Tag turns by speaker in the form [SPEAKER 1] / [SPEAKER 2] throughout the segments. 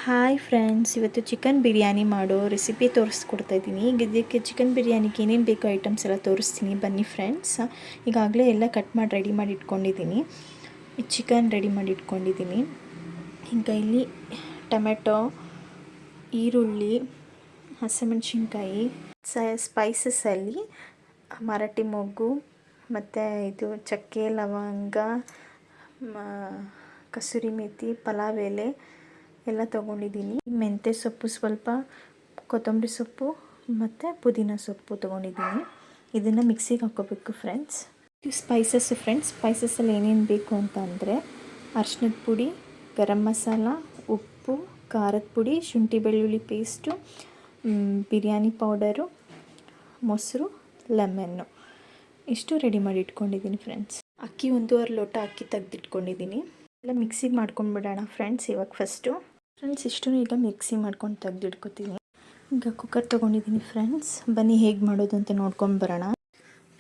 [SPEAKER 1] Hi friends, ಇವತ್ತು chicken biryani ಮಾಡೋ recipe ತೋರಿಸ್ಕೊಡ್ತಾ ಇದ್ದೀನಿ. ಈಗ ಇದಕ್ಕೆ ಚಿಕನ್ ಬಿರಿಯಾನಿಗೆ ಏನೇನು ಬೇಕೋ ಐಟಮ್ಸ್ ಎಲ್ಲ ತೋರಿಸ್ತೀನಿ, ಬನ್ನಿ ಫ್ರೆಂಡ್ಸ್. ಈಗಾಗಲೇ ಎಲ್ಲ ಕಟ್ ಮಾಡಿ ರೆಡಿ ಮಾಡಿ ಇಟ್ಕೊಂಡಿದ್ದೀನಿ. ಈ ಚಿಕನ್ ರೆಡಿ ಮಾಡಿ ಇಟ್ಕೊಂಡಿದ್ದೀನಿ. ಈಗ ಇಲ್ಲಿ ಟೊಮೆಟೊ, ಈರುಳ್ಳಿ, ಹಸಿಮೆಣಸಿನ್ಕಾಯಿ, ಸ್ಪೈಸಸ್ಸಲ್ಲಿ ಮರಾಠಿ ಮೊಗ್ಗು ಮತ್ತು ಇದು ಚಕ್ಕೆ, ಲವಂಗ, ಕಸೂರಿ ಮೇಥಿ, ಪಲಾವ್ ಎಲೆ ಎಲ್ಲ ತೊಗೊಂಡಿದ್ದೀನಿ. ಮೆಂತ್ಯ ಸೊಪ್ಪು, ಸ್ವಲ್ಪ ಕೊತ್ತಂಬರಿ ಸೊಪ್ಪು ಮತ್ತು ಪುದೀನ ಸೊಪ್ಪು ತೊಗೊಂಡಿದ್ದೀನಿ. ಇದನ್ನು ಮಿಕ್ಸಿಗೆ ಹಾಕ್ಕೋಬೇಕು ಫ್ರೆಂಡ್ಸ್. ಸ್ಪೈಸಸ್ಸಲ್ಲಿ ಏನೇನು ಬೇಕು ಅಂತ ಅಂದರೆ ಅರಿಶಿನದ ಪುಡಿ, ಗರಂ ಮಸಾಲ, ಉಪ್ಪು, ಖಾರದ ಪುಡಿ, ಶುಂಠಿ ಬೆಳ್ಳುಳ್ಳಿ ಪೇಸ್ಟು, ಬಿರಿಯಾನಿ ಪೌಡರು, ಮೊಸರು, ಲೆಮನ್ನು ಇಷ್ಟು ರೆಡಿ ಮಾಡಿ ಇಟ್ಕೊಂಡಿದ್ದೀನಿ ಫ್ರೆಂಡ್ಸ್. ಅಕ್ಕಿ 1.5 ಲೋಟ ಅಕ್ಕಿ ತೆಗೆದಿಟ್ಕೊಂಡಿದ್ದೀನಿ. ಎಲ್ಲ ಮಿಕ್ಸಿಗೆ ಮಾಡ್ಕೊಂಡ್ಬಿಡೋಣ ಫ್ರೆಂಡ್ಸ್. ಇವಾಗ ಫ್ರೆಂಡ್ಸ್ ಇಷ್ಟು ಈಗ ಮಿಕ್ಸಿ ಮಾಡ್ಕೊಂಡು ತೆಗೆದಿಟ್ಕೊತೀನಿ. ಈಗ ಕುಕ್ಕರ್ ತೊಗೊಂಡಿದ್ದೀನಿ ಫ್ರೆಂಡ್ಸ್. ಬನ್ನಿ ಹೇಗೆ ಮಾಡೋದು ಅಂತ ನೋಡ್ಕೊಂಡು ಬರೋಣ.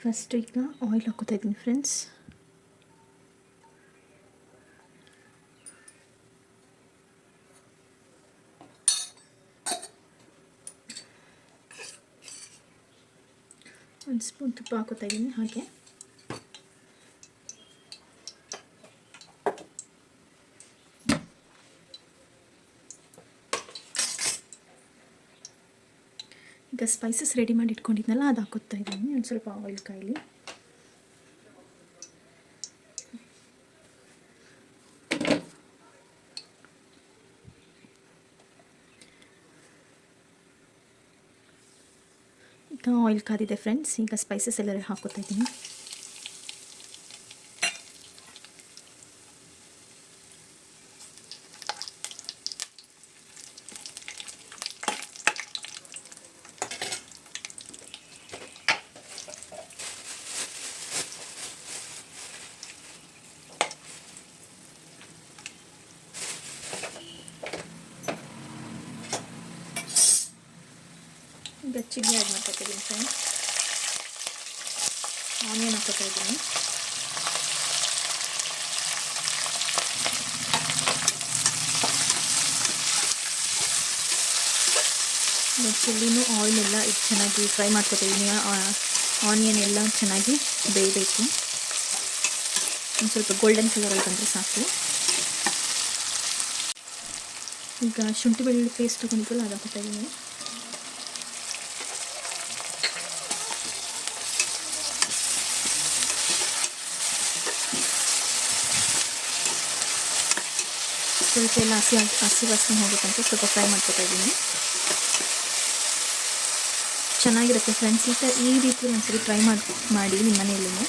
[SPEAKER 1] ಫಸ್ಟು ಈಗ ಆಯಿಲ್ ಹಾಕೋತಾ ಇದ್ದೀನಿ ಫ್ರೆಂಡ್ಸ್. ಒಂದು ಸ್ಪೂನ್ ತುಪ್ಪ ಹಾಕೋತಾ ಇದ್ದೀನಿ. ಹಾಗೆ ಈಗ ಸ್ಪೈಸಸ್ ರೆಡಿ ಮಾಡಿ ಇಟ್ಕೊಂಡಿದ್ನಲ್ಲ ಅದು ಹಾಕೋತಾ ಇದ್ದೀನಿ. ಒಂದು ಸ್ವಲ್ಪ ಆಯಿಲ್ ಕಾಯಿಲಿ. ಈಗ ಆಯಿಲ್ ಕಾದಿದೆ ಫ್ರೆಂಡ್ಸ್. ಈಗ ಸ್ಪೈಸಸ್ ಎಲ್ಲ ಹಾಕೋತಾ ಇದ್ದೀನಿ. ಈಗ ಚಿಲ್ಲಿ ಆ್ಯಡ್ ಮಾಡ್ಕೊತಾ ಇದ್ದೀನಿ ಫ್ರೆಂಡ್ಸ್. ಆನಿಯನ್ ಹಾಕೋತಾ ಇದ್ದೀನಿ. ಚಿಲ್ಲಿನೂ ಆಯಿಲ್ ಎಲ್ಲ ಇದು ಚೆನ್ನಾಗಿ ಫ್ರೈ ಮಾಡ್ಕೊತಾ ಇದ್ದೀನಿ. ಆನಿಯನ್ ಎಲ್ಲ ಚೆನ್ನಾಗಿ ಬೇಯಬೇಕು. ಒಂದು ಸ್ವಲ್ಪ ಗೋಲ್ಡನ್ ಕಲರಲ್ಲಿ ಬಂದರೆ ಸಾಕು. ಈಗ ಶುಂಠಿ ಬೆಳ್ಳುಳ್ಳಿ ಪೇಸ್ಟ್ ತೊಗೊಂಡಿದ್ದಲ್ಲ ಅದು ಹಾಕೋತಾ ಇದ್ದೀನಿ. ಸ್ವಲ್ಪ ಎಲ್ಲ ಹಸಿ ವಾಸನೆ ಹೋಗುತ್ತಂತ ಸ್ವಲ್ಪ ಫ್ರೈ ಮಾಡ್ಕೊತಾ ಇದ್ದೀನಿ. ಚೆನ್ನಾಗಿರುತ್ತೆ ಫ್ರೆಂಡ್ಸ್. ಈ ರೀತಿ ಒಂದ್ಸರಿ ಟ್ರೈ ಮಾಡಿ ನಿಮ್ಮ ಮನೆಯಲ್ಲೂ.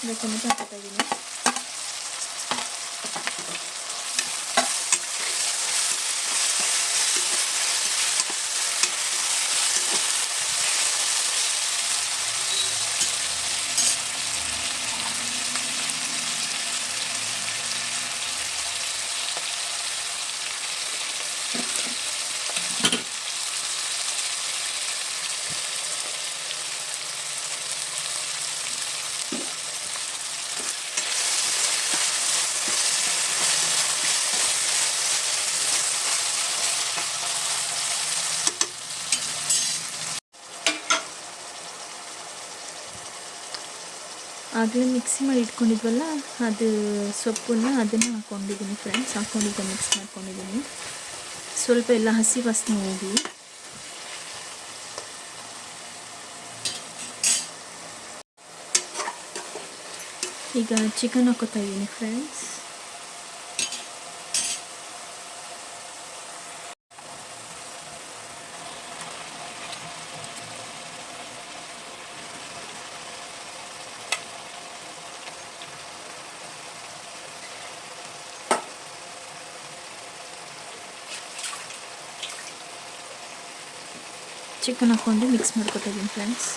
[SPEAKER 1] ಈಗ ಟೊಮೆಟೊ ಹಾಕ್ತಾ ಇದ್ದೀನಿ. ಆಗಲೇ ಮಿಕ್ಸಿ ಮಾಡಿ ಇಟ್ಕೊಂಡಿದ್ವಲ್ಲ ಅದು ಸೊಪ್ಪನ್ನು ಅದನ್ನು ಹಾಕ್ಕೊಂಡಿದ್ದೀನಿ ಫ್ರೆಂಡ್ಸ್. ಹಾಕ್ಕೊಂಡಿದ್ದೆ ಮಿಕ್ಸ್ ಮಾಡ್ಕೊಂಡಿದ್ದೀನಿ. ಸ್ವಲ್ಪ ಎಲ್ಲ ಹಸಿ ವಾಸನೆ ಹೋಗಿ ಈಗ ಚಿಕನ್ ಹಾಕೋತಾ ಇದ್ದೀನಿ ಫ್ರೆಂಡ್ಸ್. ಚಿಕನ್ ಹಾಕ್ಕೊಂಡು ಮಿಕ್ಸ್ ಮಾಡ್ಕೊತಾ ಇದ್ದೀನಿ ಫ್ರೆಂಡ್ಸ್.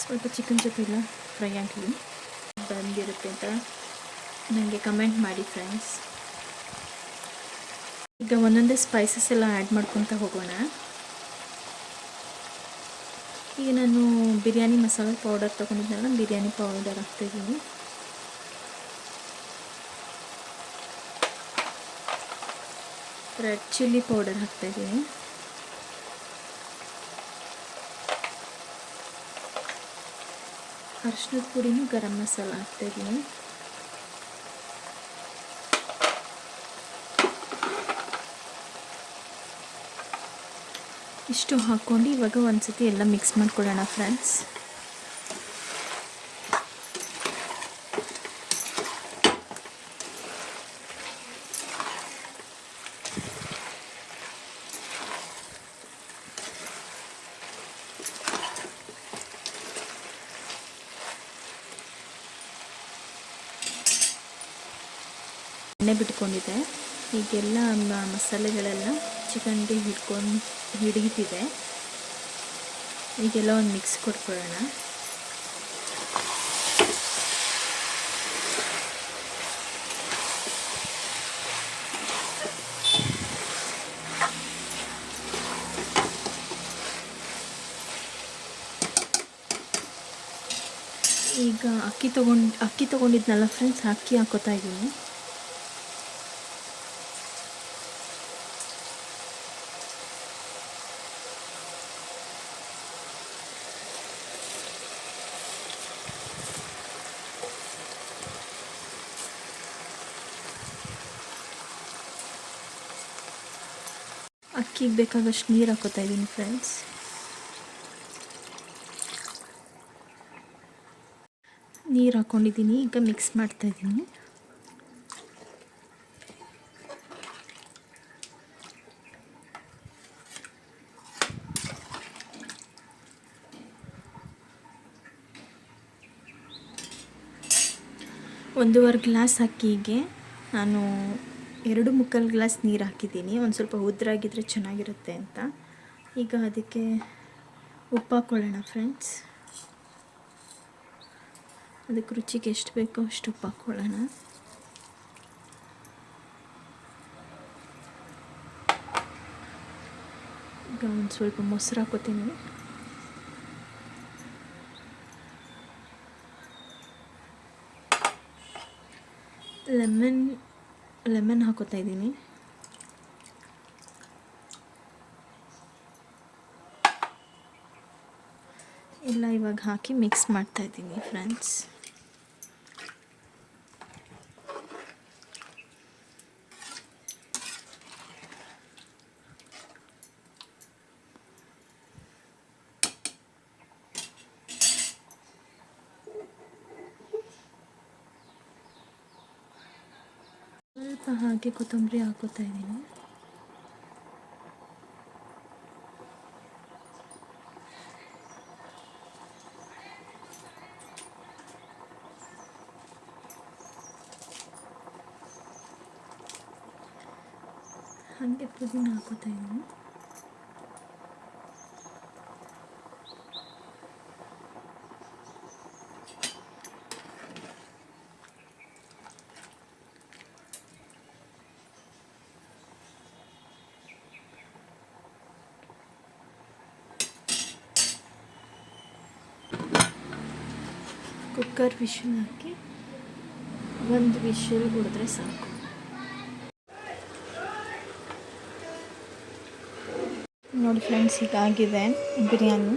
[SPEAKER 1] ಸ್ವಲ್ಪ ಚಿಕನ್ ಜೊತೆ ಎಲ್ಲ ಫ್ರೈ ಆಗಲಿ. ಬಂದಿರುತ್ತೆ ಅಂತ ನನಗೆ ಕಮೆಂಟ್ ಮಾಡಿ ಫ್ರೆಂಡ್ಸ್. ಈಗ ಒಂದೊಂದೇ ಸ್ಪೈಸಸ್ ಎಲ್ಲ ಆ್ಯಡ್ ಮಾಡ್ಕೊತ ಹೋಗೋಣ. ಈಗ ನಾನು ಬಿರಿಯಾನಿ ಮಸಾಲೆ ಪೌಡರ್ ತೊಗೊಂಡಿದ್ದೆನಲ್ಲ, ಬಿರಿಯಾನಿ ಪೌಡರ್ ಹಾಕ್ತಾಯಿದ್ದೀನಿ. ರೆಡ್ ಚಿಲ್ಲಿ ಪೌಡರ್ ಹಾಕ್ತಾಯಿದ್ದೀನಿ. ಅರಿಶಿನದ ಪುಡಿನೂ ಗರಂ ಮಸಾಲ ಹಾಕ್ತಾಯಿದ್ದೀನಿ. ಇಷ್ಟು ಹಾಕ್ಕೊಂಡು ಇವಾಗ ಒಂದು ಸತಿ ಎಲ್ಲ ಮಿಕ್ಸ್ ಮಾಡ್ಕೊಳ್ಳೋಣ ಫ್ರೆಂಡ್ಸ್. ಎಣ್ಣೆ ಬಿಟ್ಕೊಂಡಿದೆ. ಈಗೆಲ್ಲ ಮಸಾಲೆಗಳೆಲ್ಲ ಚಿಕನ್ಗೆ ಹಿಡಿತಿದೆ. ಈಗೆಲ್ಲ ಒಂದು ಮಿಕ್ಸ್ ಕೊಟ್ಕೊಳ್ಳೋಣ. ಈಗ ಅಕ್ಕಿ ತೊಗೊಂಡಿದ್ನಲ್ಲ ಫ್ರೆಂಡ್ಸ್, ಅಕ್ಕಿ ಹಾಕೋತಾ ಇದ್ದೀನಿ. ಅಕ್ಕಿಗೆ ಬೇಕಾಗಷ್ಟು ನೀರು ಹಾಕೋತಾ ಇದ್ದೀನಿ ಫ್ರೆಂಡ್ಸ್. ನೀರು ಹಾಕ್ಕೊಂಡಿದ್ದೀನಿ. ಈಗ ಮಿಕ್ಸ್ ಮಾಡ್ತಾಯಿದ್ದೀನಿ. ಒಂದೂವರೆ ಗ್ಲಾಸ್ ಅಕ್ಕಿಗೆ ನಾನು 2 ಗ್ಲಾಸ್ ನೀರು ಹಾಕಿದ್ದೀನಿ. ಒಂದು ಸ್ವಲ್ಪ ಉದ್ರಾಗಿದ್ದರೆ ಚೆನ್ನಾಗಿರುತ್ತೆ ಅಂತ. ಈಗ ಅದಕ್ಕೆ ಉಪ್ಪು ಹಾಕ್ಕೊಳ್ಳೋಣ ಫ್ರೆಂಡ್ಸ್. ಅದಕ್ಕೆ ರುಚಿಗೆ ಎಷ್ಟು ಬೇಕೋ ಅಷ್ಟು ಉಪ್ಪು ಹಾಕ್ಕೊಳ್ಳೋಣ. ಈಗ ಒಂದು ಸ್ವಲ್ಪ ಮೊಸರು ಹಾಕೋತೀನಿ. ಲೆಮನ್ ಹಾಕೋತಾ ಇದ್ದೀನಿ. ಎಲ್ಲ ಇವಾಗ ಹಾಕಿ ಮಿಕ್ಸ್ ಮಾಡ್ತಾ ಇದ್ದೀನಿ ಫ್ರೆಂಡ್ಸ್. ಸ್ವಲ್ಪ ಹಾಗೆ ಕೊತ್ತಂಬರಿ ಹಾಕೋತಾ ಇದ್ದೀನಿ. ಹಾಗೆ ಪುದೀನ ಹಾಕೋತಾ ಇದ್ದೀನಿ. ಕುಕ್ಕರ್ ವಿಷಲ್ ಹಾಕಿ 1 ವಿಷಲ್ ಹೊಡೆದ್ರೆ ಸಾಕು. ನೋಡಿ ಫ್ರೆಂಡ್ಸ್, ಹೀಗಾಗಿದೆ ಬಿರಿಯಾನಿ.